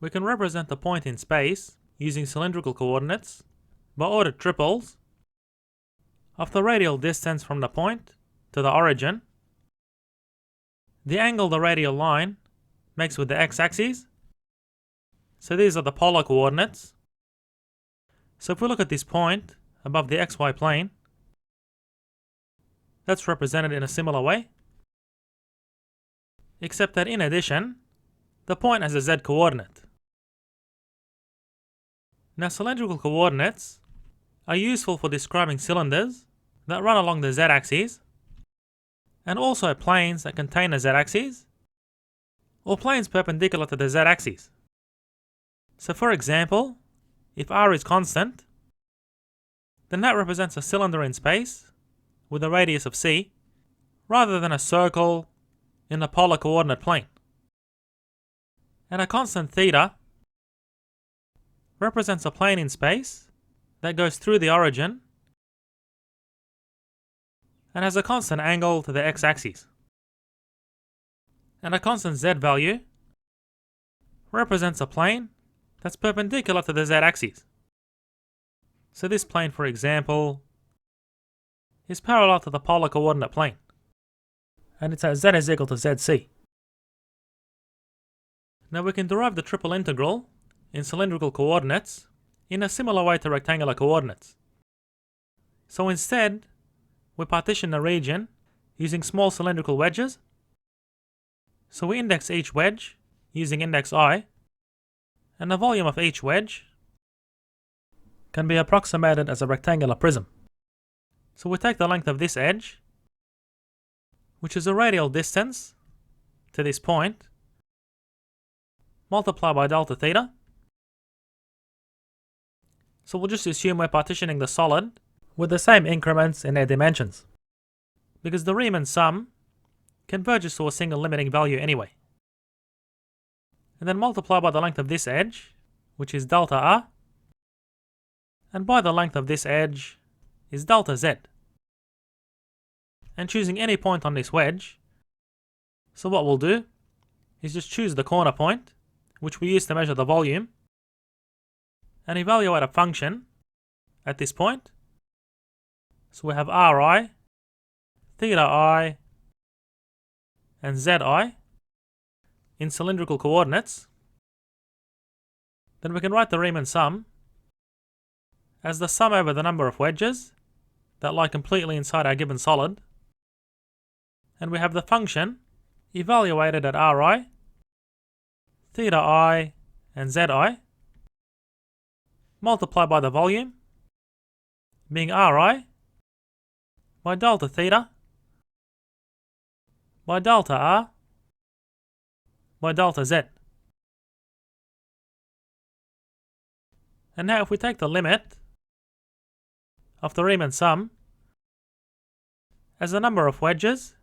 We can represent the point in space using cylindrical coordinates by ordered triples of the radial distance from the point to the origin, the angle the radial line makes with the x-axis. So these are the polar coordinates. So if we look at this point above the xy plane, that's represented in a similar way, except that in addition, the point has a z coordinate. Now cylindrical coordinates are useful for describing cylinders that run along the z-axis, and also planes that contain a z-axis, or planes perpendicular to the z-axis. So for example, if r is constant, then that represents a cylinder in space with a radius of c, rather than a circle in the polar coordinate plane. And a constant theta represents a plane in space that goes through the origin and has a constant angle to the x-axis. And a constant z value represents a plane that's perpendicular to the z-axis. So this plane, for example, is parallel to the polar coordinate plane, and it's at z is equal to zc. Now we can derive the triple integral in cylindrical coordinates in a similar way to rectangular coordinates. So instead, we partition the region using small cylindrical wedges. So we index each wedge using index I, and the volume of each wedge can be approximated as a rectangular prism. So we take the length of this edge, which is a radial distance to this point, multiply by delta theta. So we'll just assume we're partitioning the solid with the same increments in their dimensions, because the Riemann sum converges to a single limiting value anyway. And then multiply by the length of this edge, which is delta r, and by the length of this edge is delta z. And choosing any point on this wedge, so what we'll do is just choose the corner point, which we use to measure the volume, and evaluate a function at this point. So we have Ri, theta I, and Zi in cylindrical coordinates. Then we can write the Riemann sum as the sum over the number of wedges that lie completely inside our given solid. And we have the function evaluated at Ri, theta I, and Zi, multiplied by the volume, being Ri by delta theta by delta r by delta z. And now if we take the limit of the Riemann sum as the number of wedges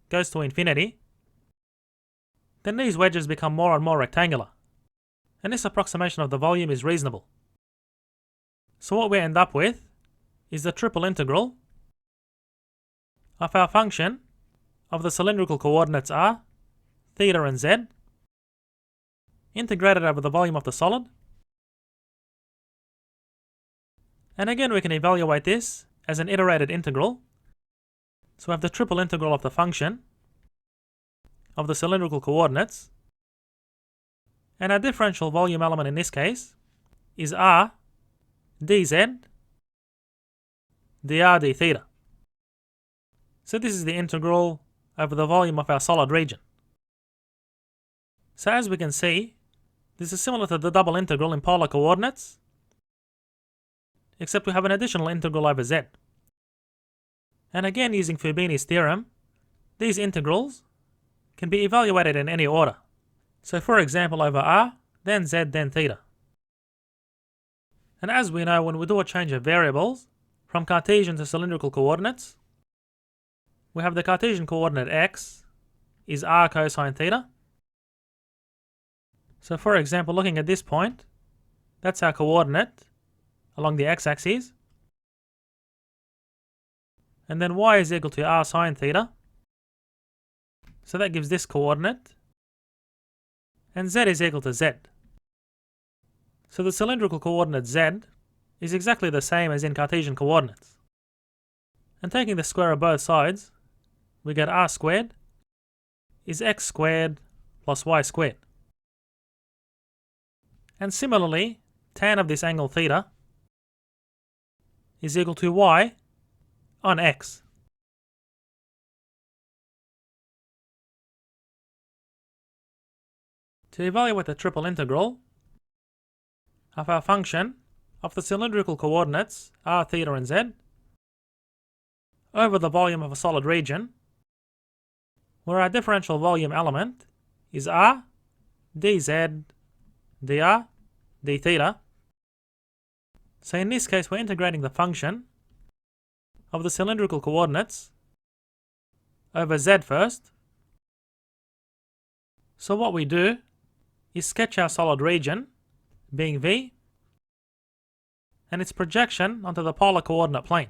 goes to infinity, then these wedges become more and more rectangular, and this approximation of the volume is reasonable. So what we end up with is the triple integral of our function of the cylindrical coordinates r, theta and z, integrated over the volume of the solid. And again we can evaluate this as an iterated integral. So we have the triple integral of the function of the cylindrical coordinates, and our differential volume element in this case is r dz dr d theta. So this is the integral over the volume of our solid region. So as we can see, this is similar to the double integral in polar coordinates, except we have an additional integral over z. And again, using Fubini's theorem, these integrals can be evaluated in any order. So for example, over r, then z, then theta. And as we know, when we do a change of variables from Cartesian to cylindrical coordinates, we have the Cartesian coordinate x is r cosine theta. So for example, looking at this point, that's our coordinate along the x-axis. And then y is equal to r sine theta. So that gives this coordinate. And z is equal to z. So the cylindrical coordinate z is exactly the same as in Cartesian coordinates. And taking the square of both sides, we get r squared is x squared plus y squared. And similarly, tan of this angle theta is equal to y on x. To evaluate the triple integral of our function of the cylindrical coordinates r, theta and z over the volume of a solid region, where our differential volume element is r dz dr d theta. So in this case we're integrating the function of the cylindrical coordinates over z first. So what we do is sketch our solid region, being V, and its projection onto the polar coordinate plane,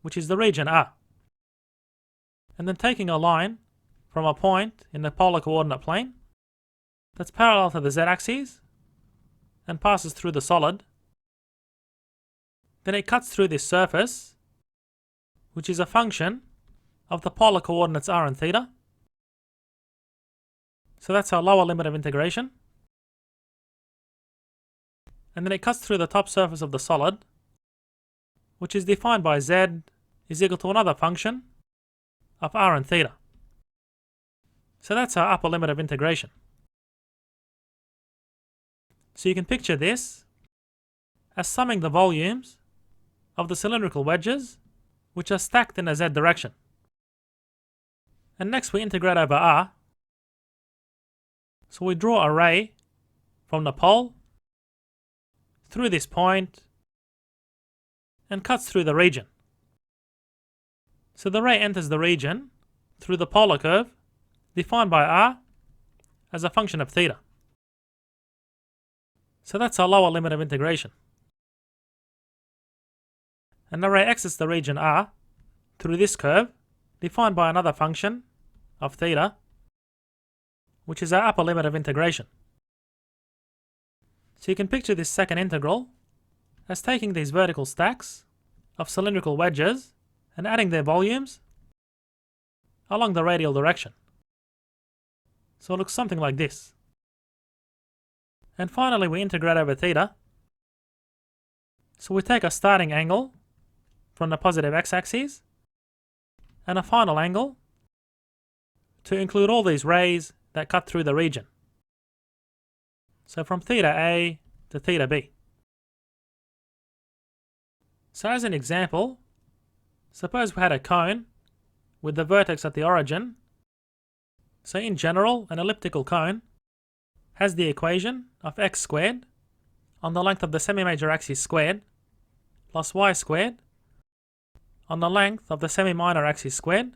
which is the region R. And then taking a line from a point in the polar coordinate plane that's parallel to the z-axis and passes through the solid. Then it cuts through this surface, which is a function of the polar coordinates r and theta. So that's our lower limit of integration. And then it cuts through the top surface of the solid, which is defined by z is equal to another function of r and theta. So that's our upper limit of integration. So you can picture this as summing the volumes of the cylindrical wedges which are stacked in a z direction. And next we integrate over r. So we draw a ray from the pole through this point and cuts through the region. So the ray enters the region through the polar curve defined by r as a function of theta. So that's our lower limit of integration. And the ray exits the region r through this curve defined by another function of theta, which is our upper limit of integration. So you can picture this second integral as taking these vertical stacks of cylindrical wedges and adding their volumes along the radial direction. So it looks something like this. And finally we integrate over theta. So we take a starting angle from the positive x-axis and a final angle to include all these rays that cut through the region. So from theta A to theta B. So as an example, suppose we had a cone with the vertex at the origin. So in general, an elliptical cone has the equation of x squared on the length of the semi-major axis squared plus y squared on the length of the semi-minor axis squared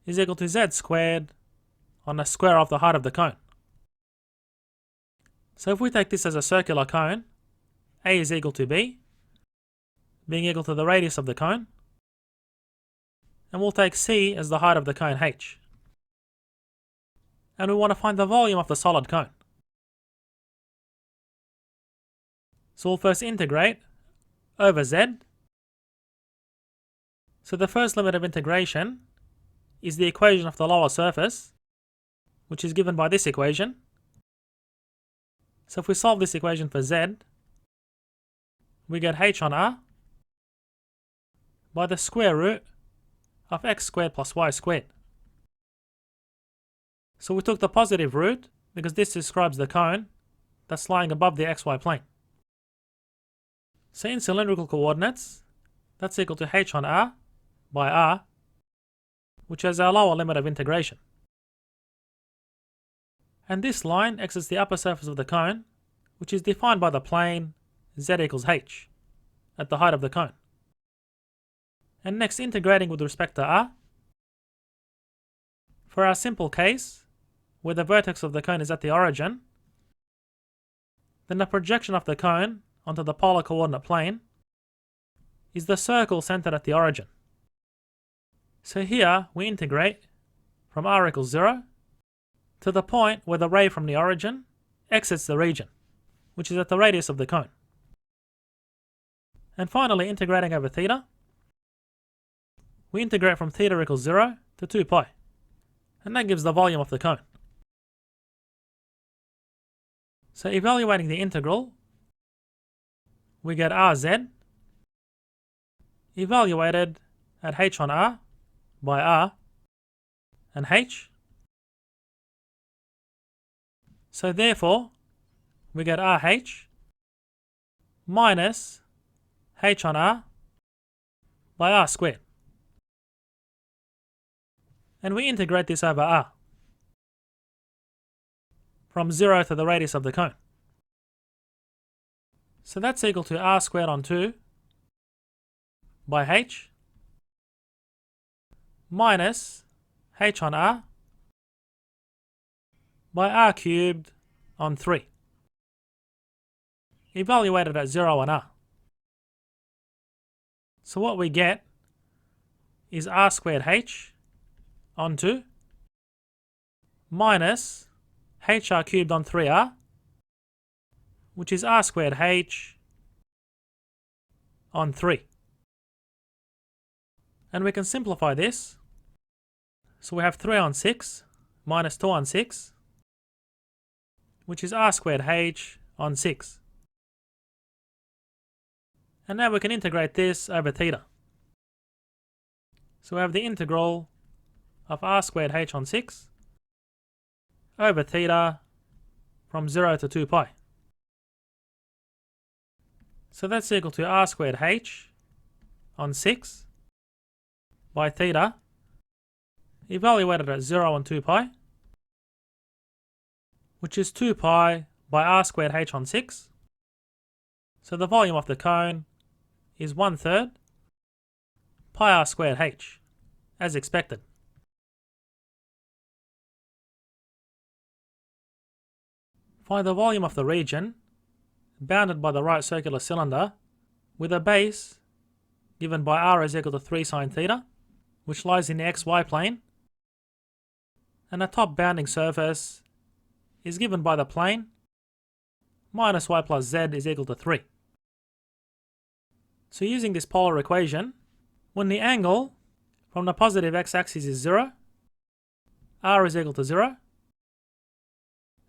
is equal to z squared on the square of the height of the cone. So if we take this as a circular cone, A is equal to B, being equal to the radius of the cone, and we'll take C as the height of the cone H. And we want to find the volume of the solid cone. So we'll first integrate over Z. So the first limit of integration is the equation of the lower surface, which is given by this equation. So if we solve this equation for Z, we get H on R by the square root of x squared plus y squared. So we took the positive root because this describes the cone that's lying above the xy plane. So in cylindrical coordinates, that's equal to H on R by R, which is our lower limit of integration. And this line exits the upper surface of the cone, which is defined by the plane z equals h at the height of the cone. And next, integrating with respect to r. For our simple case, where the vertex of the cone is at the origin, then the projection of the cone onto the polar coordinate plane is the circle centered at the origin. So here we integrate from r equals 0 to the point where the ray from the origin exits the region. which is at the radius of the cone. And finally, integrating over theta, we integrate from theta equals 0 to 2 pi, and that gives the volume of the cone. So evaluating the integral, we get Rz evaluated at h on r by r and h. So therefore, we get RH minus h on r by r squared. And we integrate this over r from 0 to the radius of the cone. So that's equal to r squared on 2 by h minus h on r by r cubed on 3, evaluated at 0 on r. So what we get is r squared h on 2 minus hr cubed on 3r, which is r squared h on 3. And we can simplify this. So we have 3 on 6 minus 2 on 6, which is r squared h on 6. And now we can integrate this over theta. So we have the integral of r squared h on 6 over theta from 0 to 2 pi. So that's equal to r squared h on 6 by theta evaluated at 0 and 2 pi, which is 2 pi by r squared h on 6. So the volume of the cone is 1/3 pi r squared h, as expected. Find the volume of the region bounded by the right circular cylinder with a base given by r is equal to 3 sine theta, which lies in the xy plane, and the top bounding surface is given by the plane minus y plus z is equal to 3. So using this polar equation, when the angle from the positive x-axis is 0, r is equal to 0,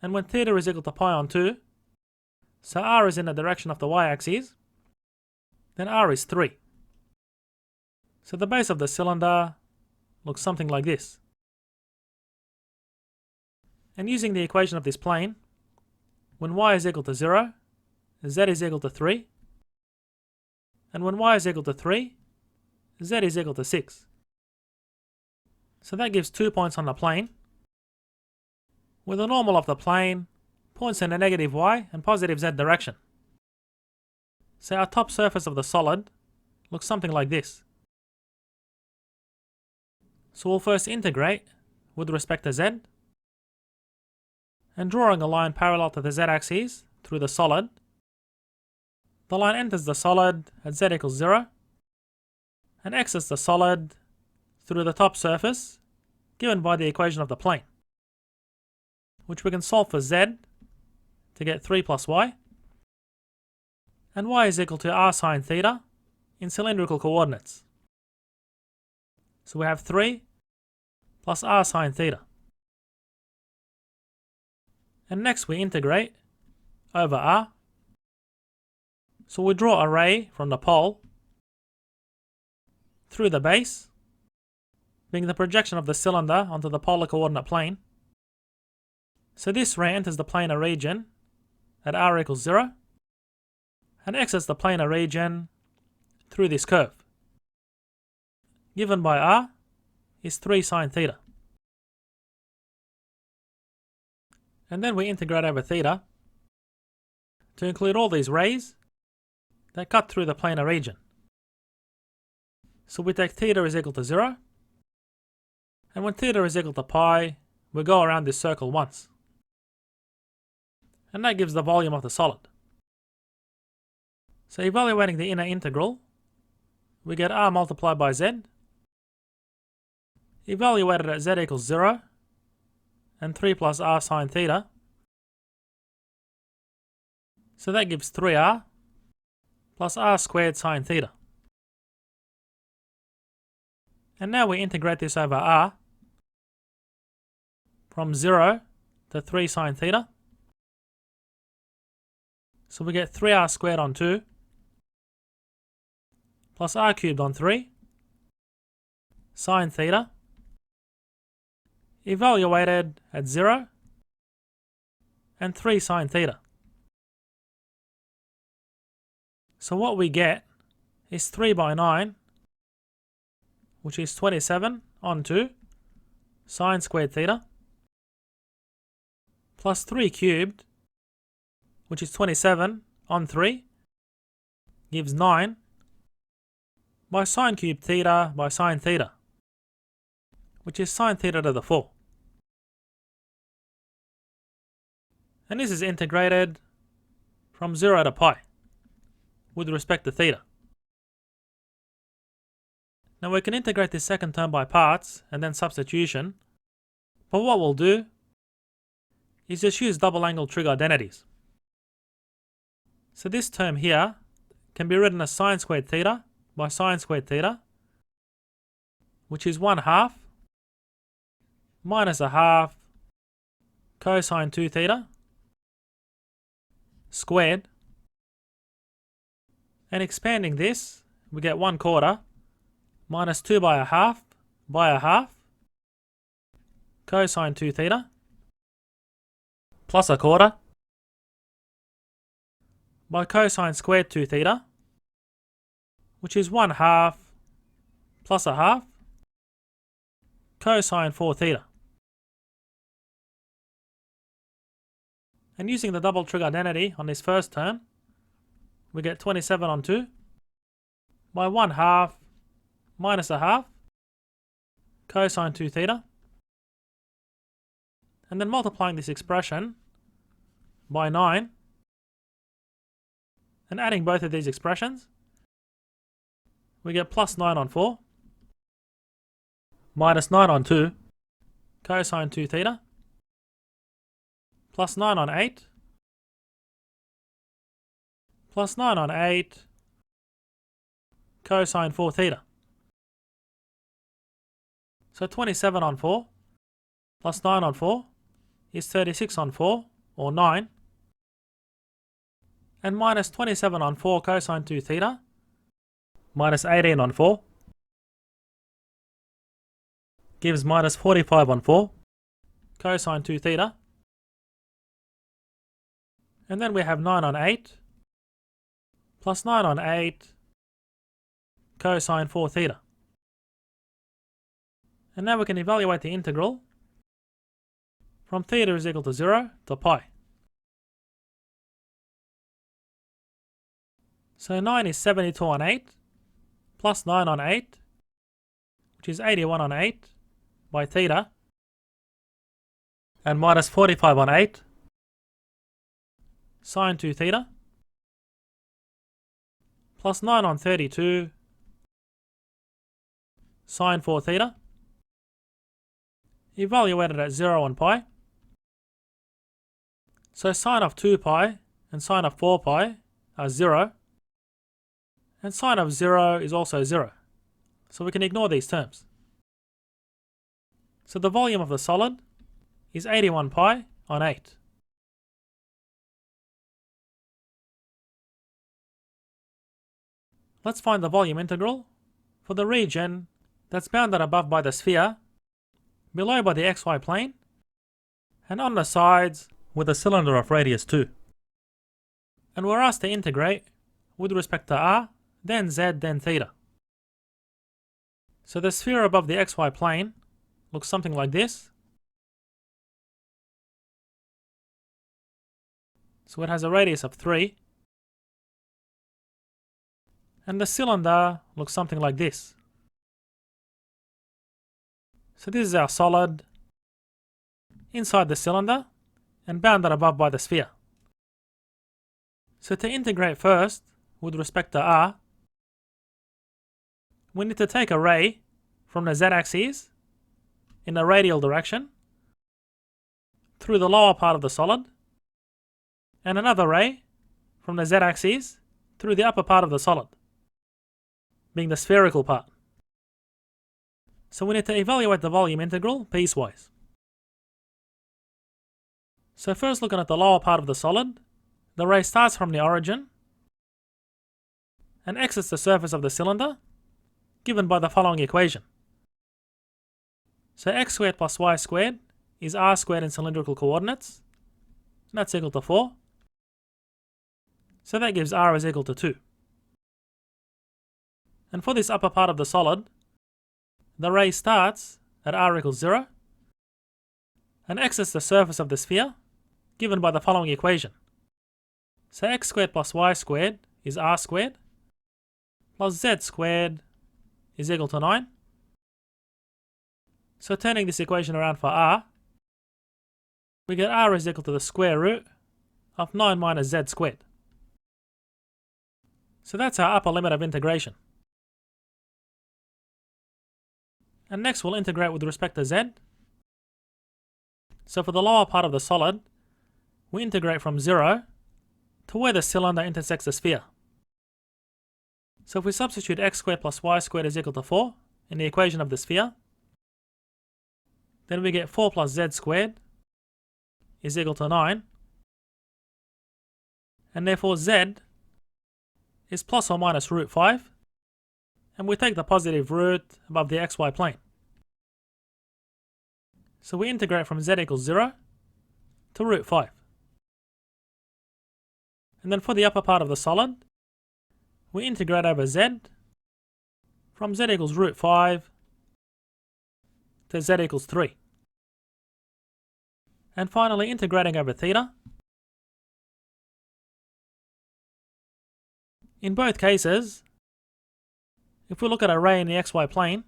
and when theta is equal to pi on 2, so r is in the direction of the y-axis, then r is 3. So the base of the cylinder looks something like this. And using the equation of this plane, when y is equal to 0, z is equal to 3, and when y is equal to 3, z is equal to 6. So that gives 2 points on the plane, where the normal of the plane points in the negative y and positive z direction. So our top surface of the solid looks something like this. So we'll first integrate with respect to z, and drawing a line parallel to the z-axis through the solid, the line enters the solid at z equals 0 and exits the solid through the top surface given by the equation of the plane, which we can solve for z to get 3 plus y, and y is equal to r sine theta in cylindrical coordinates. So we have 3 plus r sine theta. And next we integrate over r. So we draw a ray from the pole through the base, being the projection of the cylinder onto the polar coordinate plane. So this ray enters the planar region at r equals 0 and exits the planar region through this curve, given by r is 3 sine theta. And then we integrate over theta to include all these rays that cut through the planar region. So we take theta is equal to 0, and when theta is equal to pi, we go around this circle once. And that gives the volume of the solid. So evaluating the inner integral, we get r multiplied by z, evaluated at z equals 0, and 3 plus r sine theta. So that gives 3r plus r squared sine theta. And now we integrate this over r from 0 to 3 sine theta. So we get 3r squared on 2 plus r cubed on 3 sine theta evaluated at 0 and 3 sine theta. So what we get is 3 by 9, which is 27 on 2 sine squared theta, plus 3 cubed, which is 27 on 3, gives 9 by sine cubed theta by sine theta, which is sine theta to the 4. And this is integrated from 0 to pi with respect to theta. Now we can integrate this second term by parts and then substitution, but what we'll do is just use double angle trig identities. So this term here can be written as sine squared theta by sine squared theta, which is 1/2 minus 1/2 cosine 2 theta squared, and expanding this we get 1/4 minus 2 by 1/2 by 1/2 cosine 2 theta plus 1/4 by cosine squared 2 theta, which is 1/2 plus 1/2 cosine 4 theta. And using the double trig identity on this first term, we get 27 on 2 by 1/2 minus 1/2 cosine 2 theta, and then multiplying this expression by 9 and adding both of these expressions, we get plus 9 on 4 minus 9 on 2 cosine 2 theta plus 9 on 8 plus 9 on 8 cosine 4 theta. So 27 on 4 plus 9 on 4 is 36 on 4, or 9, and minus 27 on 4 cosine 2 theta minus 18 on 4 gives minus 45 on 4 cosine 2 theta, and then we have 9 on 8 plus 9 on 8 cosine 4 theta. And now we can evaluate the integral from theta is equal to 0 to pi. So 9 is 72 on 8 plus 9 on 8, which is 81 on 8 by theta, and minus 45 on 8 sine 2 theta plus 9 on 32 sine 4 theta evaluated at 0 on pi. So sine of 2 pi and sine of 4 pi are 0, and sine of 0 is also 0, so we can ignore these terms. So the volume of the solid is 81 pi on 8. Let's find the volume integral for the region that's bounded above by the sphere, below by the xy plane, and on the sides with a cylinder of radius 2. And we're asked to integrate with respect to r, then z, then theta. So the sphere above the xy plane looks something like this. So it has a radius of 3. And the cylinder looks something like this. So this is our solid inside the cylinder and bounded above by the sphere. So to integrate first with respect to r, we need to take a ray from the z-axis in the radial direction through the lower part of the solid, and another ray from the z-axis through the upper part of the solid, being the spherical part. So we need to evaluate the volume integral piecewise. So first, looking at the lower part of the solid, the ray starts from the origin and exits the surface of the cylinder, given by the following equation. So x squared plus y squared is r squared in cylindrical coordinates, and that's equal to 4. So that gives r is equal to 2. And for this upper part of the solid, the ray starts at r equals 0 and exits the surface of the sphere, given by the following equation. So x squared plus y squared is r squared plus z squared is equal to 9. So turning this equation around for r, we get r is equal to the square root of 9 minus z squared. So that's our upper limit of integration. And next we'll integrate with respect to z. So for the lower part of the solid, we integrate from 0 to where the cylinder intersects the sphere. So if we substitute x squared plus y squared is equal to 4 in the equation of the sphere, then we get 4 plus z squared is equal to 9, and therefore z is plus or minus root 5, and we take the positive root above the xy plane. So we integrate from z equals 0 to root 5. And then for the upper part of the solid, we integrate over z from z equals root 5 to z equals 3. And finally integrating over theta. In both cases, if we look at a ray in the xy plane,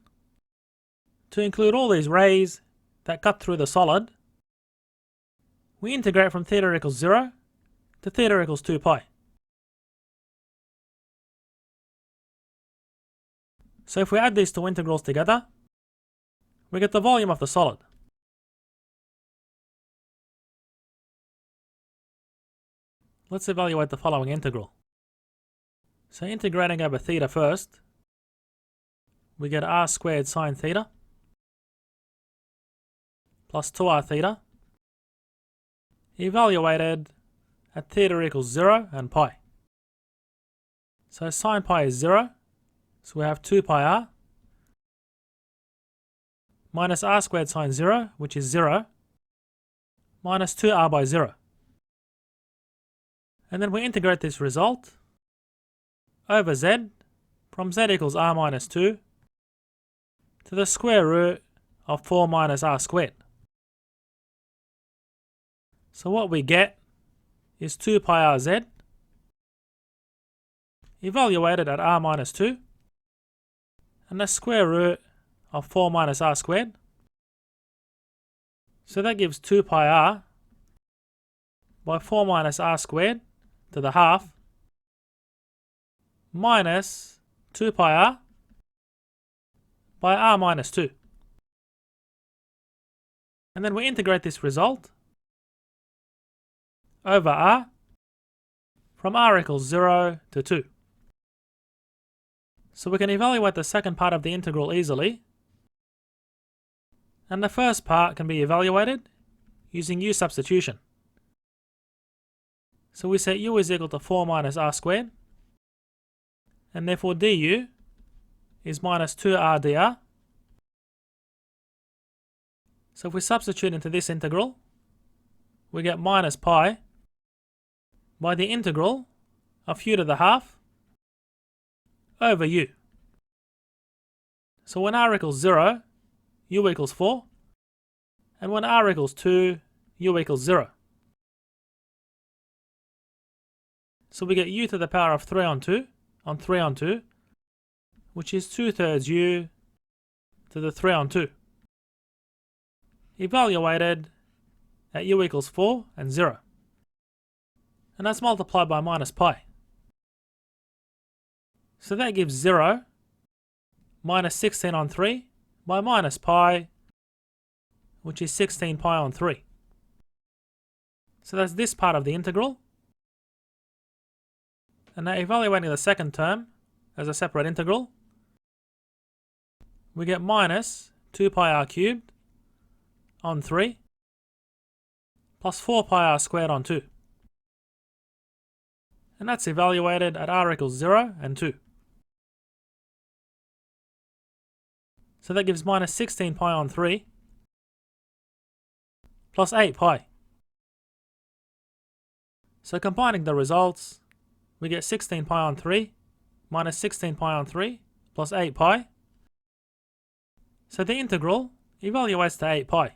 to include all these rays that cut through the solid, we integrate from theta equals 0 to theta equals 2 pi. So if we add these two integrals together, we get the volume of the solid. Let's evaluate the following integral. So integrating over theta first, we get r squared sine theta plus 2r theta, evaluated at theta equals 0 and pi. So sine pi is 0, so we have 2 pi r, minus r squared sine 0, which is 0, minus 2r by 0. And then we integrate this result over z from z equals r minus 2 to the square root of 4 minus r squared. So what we get is 2 pi rz evaluated at r minus 2 and the square root of 4 minus r squared. So that gives 2 pi r by 4 minus r squared to the half minus 2 pi r by r minus 2. And then we integrate this result over r from r equals 0 to 2. So we can evaluate the second part of the integral easily, and the first part can be evaluated using u substitution. So we set u is equal to 4 minus r squared, and therefore du is minus 2r dr. So if we substitute into this integral, we get minus pi by the integral of u to the half over u. So when r equals 0, u equals 4, and when r equals 2, u equals 0. So we get u to the power of 3 on 2, which is 2/3 u to the 3 on 2, evaluated at u equals 4 and 0. And that's multiplied by minus pi. So that gives 0 minus 16 on 3 by minus pi, which is 16 pi on 3. So that's this part of the integral. And now evaluating the second term as a separate integral, we get minus 2 pi r cubed on 3 plus 4 pi r squared on 2. And that's evaluated at r equals 0 and 2. So that gives minus 16 pi on 3 plus 8 pi. So combining the results, we get 16 pi on 3 minus 16 pi on 3 plus 8 pi. So the integral evaluates to 8 pi.